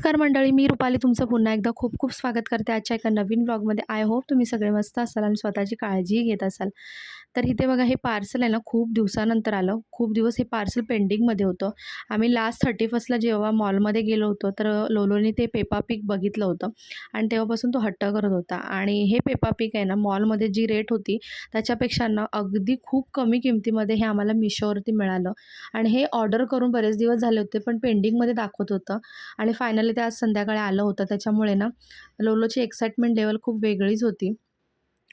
नमस्कार मंडळी, मी रुपाली तुमचं पुन्हा एकदा खूप खूप स्वागत करते आजच्या एका नवीन ब्लॉगमध्ये. आय होप तुम्ही सगळे मस्त असाल आणि स्वतःची काळजीही घेत असाल. तर इथे बघा, हे पार्सल आहे ना खूप दिवसानंतर आलं. खूप दिवस हे पार्सल पेंडिंगमध्ये होतं. आम्ही लास्ट 31ला जेव्हा मॉलमध्ये गेलो होतो, तर लोलोने ते पेपा पिग बघितलं होतं आणि तेव्हापासून तो हट्ट करत होता. आणि हे पेपा पिग आहे ना, मॉलमध्ये जी रेट होती त्याच्यापेक्षा ना अगदी खूप कमी किमतीमध्ये हे आम्हाला मिशोवरती मिळालं. आणि हे ऑर्डर करून बरेच दिवस झाले होते, पण पेंडिंगमध्ये दाखवत होतं. आणि फायनली ते आज संध्याकाळी आलं होतं. त्याच्यामुळे ना लोलोची एक्साइटमेंट लेवल खूप वेगळीच होती.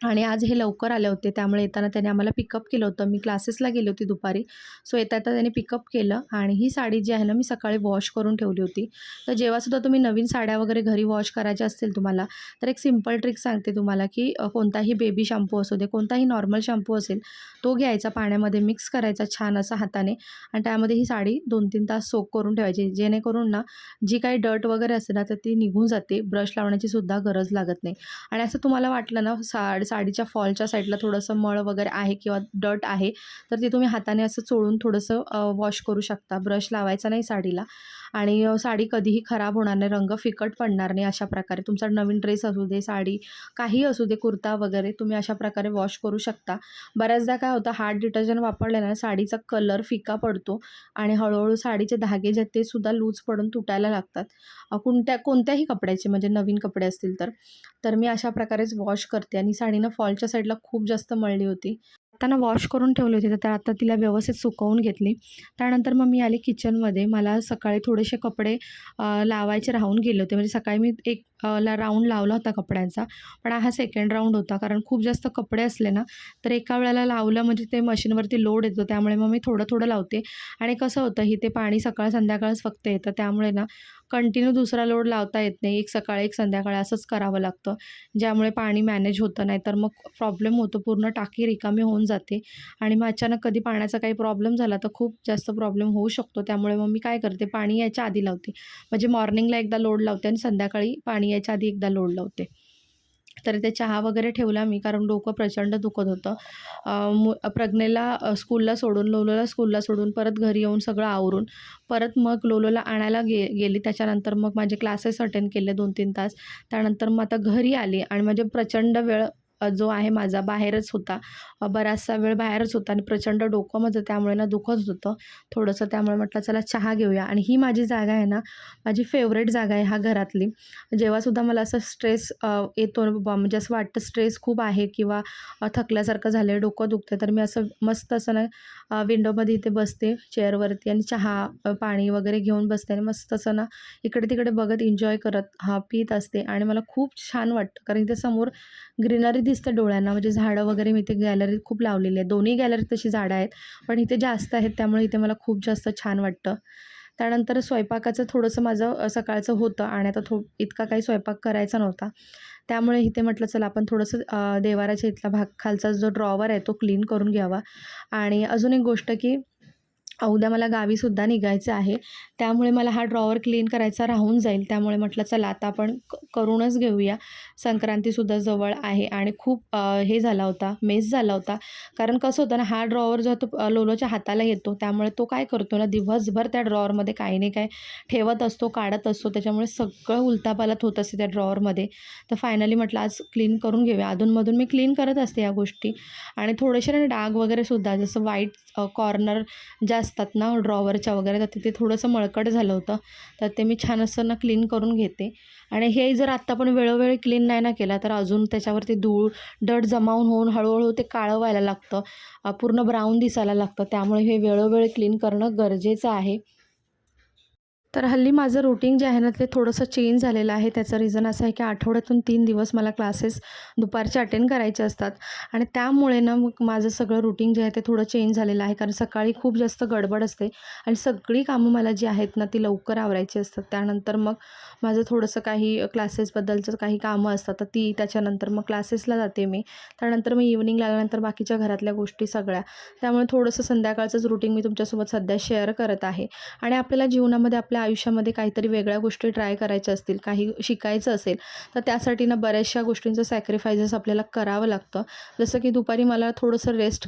आणि आज हे लवकर आले होते, त्यामुळे येताना त्याने आम्हाला पिकअप केलं होतं. मी क्लासेसला गेली होती दुपारी. सो येता-येता त्याने पिकअप केलं आणि ही साडी जी आहे ना, मी सकाळी वॉश करून ठेवली होती. तर जेव्हासुद्धा तुम्ही नवीन साड्या वगैरे घरी वॉश करायच्या असतील तुम्हाला, तर एक सिंपल ट्रिक सांगते तुम्हाला, की कोणताही बेबी शॅम्पू असू दे, कोणताही नॉर्मल शॅम्पू असेल, तो घ्यायचा, पाण्यामध्ये मिक्स करायचा छान असा हाताने आणि त्यामध्ये ही साडी 2-3 तास सोक करून ठेवायची. जेणेकरून ना, जी काही डर्ट वगैरे असते ना, तर ती निघून जाते. ब्रश लावण्याची सुद्धा गरज लागत नाही. आणि असं तुम्हाला वाटलं ना, साडीच्या फॉलच्या साईडला थोडंसं मळ वगैरे आहे किंवा डर्ट आहे, तर ते तुम्ही हाताने असं चोळून थोडंसं वॉश करू शकता. ब्रश लावायचा नाही साडीला. आणि साडी कधीही खराब होणार नाही, रंग फिकट पडणार नाही. अशा प्रकारे तुमचा नवीन ड्रेस असू दे, साडी काहीही असू दे, कुर्ता वगैरे तुम्ही अशा प्रकारे वॉश करू शकता. बऱ्याचदा काय होतं, हार्ड डिटर्जंट वापरल्याने ना साडीचा कलर फिका पडतो आणि हळूहळू साडीचे धागे जे आहेत ते सुद्धा लूज पडून तुटायला लागतात. कोणत्याही कपड्याचे, म्हणजे नवीन कपडे असतील तर. तर मी अशा प्रकारेच वॉश करते आणि साडी फॉलच्या साईडला खूप जास्त मळली होती. आता वॉश करून ठेवली होती, तर आता तिला व्यवस्थित सुकवून घेतली. त्यानंतर मग मी आले किचनमध्ये. मला सकाळी थोडेसे कपडे लावायचे राहून गेले होते. म्हणजे सकाळी मी एक राऊंड लावला होता कपड्यांचा, पण हा सेकंड राऊंड होता. कारण खूप जास्त कपडे असले ना, तर एका वेळेला लावलं म्हणजे ते मशीनवरती लोड येतो. त्यामुळे मग मी थोडं थोडं लावते. आणि कसं होतं, इथे पाणी सकाळ संध्याकाळच फक्त येतं, त्यामुळे ना कंटिन्यू दुसरा लोड लावता येत नाही. एक सकाळी एक संध्याकाळी असंच करावं लागतं, ज्यामुळे पाणी मॅनेज होतं. नाही तर मग प्रॉब्लेम होतो, पूर्ण टाकी रिकामी होऊन जाते. आणि मग अचानक कधी पाण्याचा काही प्रॉब्लेम झाला तर खूप जास्त प्रॉब्लेम होऊ शकतो. त्यामुळे मग मी काय करते, पाणी यायच्या आधी लावते. म्हणजे मॉर्निंगला एकदा लोड लावते आणि संध्याकाळी पाणी यायच्या आधी एकदा लोड लावते. तर ते चहा वगैरे ठेवला मी, कारण डोकं प्रचंड दुखत होतं. प्रज्ञेला स्कूलला सोडून, लोलोला स्कूलला सोडून, परत घरी येऊन सगळं आवरून, परत मग लोलोला आणायला गेली. त्याच्यानंतर मग माझे क्लासेस अटेंड केले 2-3 तास. त्यानंतर मग आता घरी आली आणि म्हणजे प्रचंड वेळ जो आहे माझा बाहेरच होता. बराचसा वेळ बाहेरच होता आणि प्रचंड डोकं माझं त्यामुळे ना दुखत होतं थोडंसं. त्यामुळे म्हटलं चला चहा घेऊया. आणि ही माझी जागा आहे ना, माझी फेवरेट जागा आहे ह्या घरातली. जेव्हासुद्धा मला असं स्ट्रेस येतो म्हणजे असं वाटतं स्ट्रेस खूप आहे किंवा थकल्यासारखं झालं आहे, डोकं दुखतं, तर मी असं मस्त असं ना विंडोमध्ये इथे बसते चेअरवरती आणि चहा पाणी वगैरे घेऊन बसते आणि मस्त असं ना इकडे तिकडे बघत एन्जॉय करत पीत असते. आणि मला खूप छान वाटतं, कारण इथे समोर ग्रीनरी दिसते डोळ्यांना. म्हणजे झाडं वगैरे मी इथे गॅलरीत खूप लावलेली आहे. दोन्ही गॅलरीत तशी झाडं आहेत, पण इथे जास्त आहेत, त्यामुळे इथे मला खूप जास्त छान वाटतं. त्यानंतर स्वयंपाकाचं थोडंसं माझं सकाळचं होतं आणि आता इतका काही स्वयंपाक करायचा नव्हता. त्यामुळे इथे म्हटलं चला आपण थोडंसं देवाऱ्याच्या इथला भाग, खालचा जो ड्रॉवर आहे तो क्लीन करून घ्यावा. आणि अजून एक गोष्ट, की उद्या मला गावीसुद्धा निघायचं आहे. त्यामुळे मला हा ड्रॉवर क्लीन करायचा राहून जाईल. त्यामुळे म्हटलं चला आता आपण करूनच घेऊया. संक्रांतीसुद्धा जवळ आहे आणि खूप हे झाला होता, मेस झाला होता. कारण कसं होतं ना, हा ड्रॉवर जो तो लोलोच्या हाताला येतो, त्यामुळे तो काय करतो ना, दिवसभर त्या ड्रॉवरमध्ये काही नाही काही ठेवत असतो, काढत असतो. त्याच्यामुळे सगळं उलथापालथ होत असते त्या ड्रॉवरमध्ये. तर फायनली म्हटलं आज क्लीन करून घेऊया. अधूनमधून मी क्लीन करत असते या गोष्टी. आणि थोडेसे ना डाग वगैरेसुद्धा, जसं व्हाईट कॉर्नर ज्या असतात ना ड्रॉवरच्या वगैरे, तर तिथे थोडंसं मळकट झालं होतं, तर ते मी छान असं ना क्लीन करून घेते. आणि हे जर आत्ता पण वेळोवेळी क्लीन नाही ना केला, तर अजून त्याच्यावरती धूळ डट जमावून होऊन हळूहळू ते काळं व्हायला लागतं, पूर्ण ब्राऊन दिसायला लागतं. त्यामुळे हे वेळोवेळी क्लीन करणं गरजेचं आहे. तर हल्ली माझं रुटीन जे आहे ना, ते थोडंसं चेंज झालेलं आहे. त्याचं रिझन असं आहे, की आठवड्यातून 3 दिवस मला क्लासेस दुपारचे अटेंड करायचे असतात. आणि त्यामुळे ना मग माझं सगळं रुटीन जे आहे ते थोडं चेंज झालेलं आहे. कारण सकाळी खूप जास्त गडबड असते आणि सगळी कामं मला जी आहेत ना, ती लवकर आवरायची असतात. त्यानंतर मग माझं थोडंसं काही क्लासेसबद्दलचं काही कामं असतात, तर त्याच्यानंतर मग क्लासेसला जाते मी. त्यानंतर मग इव्हनिंगला आल्यानंतर बाकीच्या घरातल्या गोष्टी सगळ्या. त्यामुळे थोडंसं संध्याकाळचंच रुटीन मी तुमच्यासोबत सध्या शेअर करत आहे. आणि आपल्याला जीवनामध्ये आपल्या आयुष्यामध्ये काहीतरी वेगळ्या गोष्टी ट्राय करायच्या असतील, काही शिकायचं असेल, तर त्यासाठी ना बऱ्याचशा गोष्टींचं सॅक्रिफायसेस आपल्याला करावं लागतं. जसं की दुपारी मला थोडंसं रेस्ट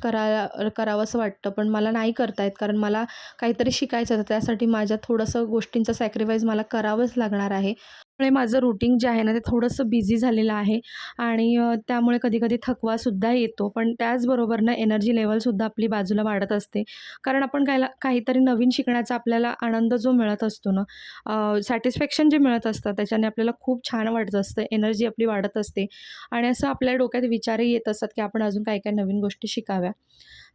करावंसं वाटतं, पण मला नाही करता येत कारण मला काहीतरी शिकायचं आहे. तर त्यासाठी माझ्या थोडंसं गोष्टींचं सॅक्रिफाईस मला करावंच लागणार आहे. त्यामुळे माझं रुटीन जे आहे ना, ते थोडंसं बिझी झालेलं आहे आणि त्यामुळे कधी-कधी थकवासुद्धा येतो. पण त्याचबरोबर ना एनर्जी लेव्हलसुद्धा आपली बाजूला वाढत असते. कारण आपण काहीतरी नवीन शिकण्याचा आपल्याला आनंद जो मिळत असतो ना, सॅटिस्फॅक्शन जे मिळत असतं, त्याच्याने आपल्याला खूप छान वाटत असतं. एनर्जी आपली वाढत असते आणि असं आपल्या डोक्यात विचारही येत असतात, की आपण अजून काय-काय नवीन गोष्टी शिकाव्या.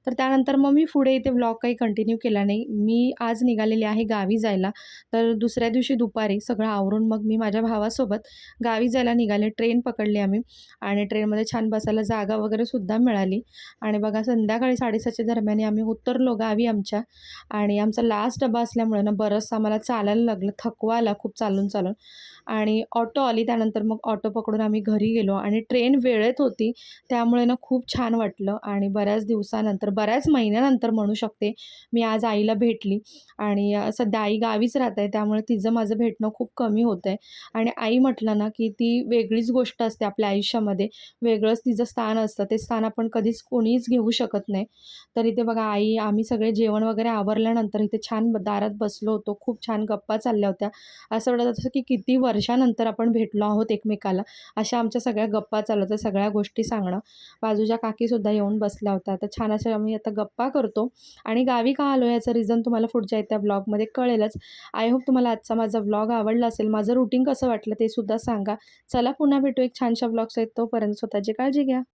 तर त्यानंतर मग मी पुढे इथे व्लॉग काही कंटिन्यू केला नाही. मी आज निघालेले आहे गावी जायला. तर दुसऱ्या दिवशी दुपारी सगळं आवरून मग मी माझ्या भावासोबत गावी जायला निघाले. ट्रेन पकडली आम्ही आणि ट्रेनमध्ये छान बसायला जागा वगैरे सुद्धा मिळाली आणि बघा संध्याकाळी 7:30च्या दरम्यान आम्ही उतरलो गावी आमच्या आणि आमचा लास्ट डबा असल्यामुळे ना बरंचसं आम्हाला चालायला लागलं. थकवा आला खूप चालून-चालून आणि ऑटो आली. त्यानंतर मग ऑटो पकडून आम्ही घरी गेलो आणि ट्रेन वेळेत होती. त्यामुळे ना खूप छान वाटलं आणि बऱ्याच दिवसानंतर, बऱ्याच महिन्यानंतर म्हणू शकते, मी आज आईला भेटली आणि सध्या आई गावीच राहते त्यामुळे तिचं माझं भेटणं खूप कमी होतंय आणि आई म्हटलं ना, की ती वेगळीच गोष्ट असते आपल्या आयुष्यामध्ये. वेगळंच तिचं स्थान असतं. ते स्थान आपण कधीच कोणीच घेऊ शकत नाही. तर इथे बघा आई आम्ही सगळे जेवण वगैरे आवरल्यानंतर इथे छान दारात बसलो होतो. खूप छान गप्पा चालल्या होत्या. असं वाटत होतं, की किती वर्षानंतर आपण भेटलो आहोत एकमेकाला. अशा आमच्या सगळ्या गप्पा चालू होत्या, सगळ्या गोष्टी सांगणं. बाजूच्या काकीसुद्धा येऊन बसल्या होत्या. तर छान अशा आम्ही आता गप्पा करतो आणि गावी का आलो याचं रिझन तुम्हाला पुढच्या येत्या ब्लॉगमध्ये कळेलच. आय होप तुम्हाला आजचा माझा व्लॉग आवडला असेल. माझं रुटीन कसं वाटलं ते सुद्धा सांगा. चला पुन्हा भेटू एक छानशा व्लॉगसहित. तोपर्यंत स्वतःची काळजी घ्या.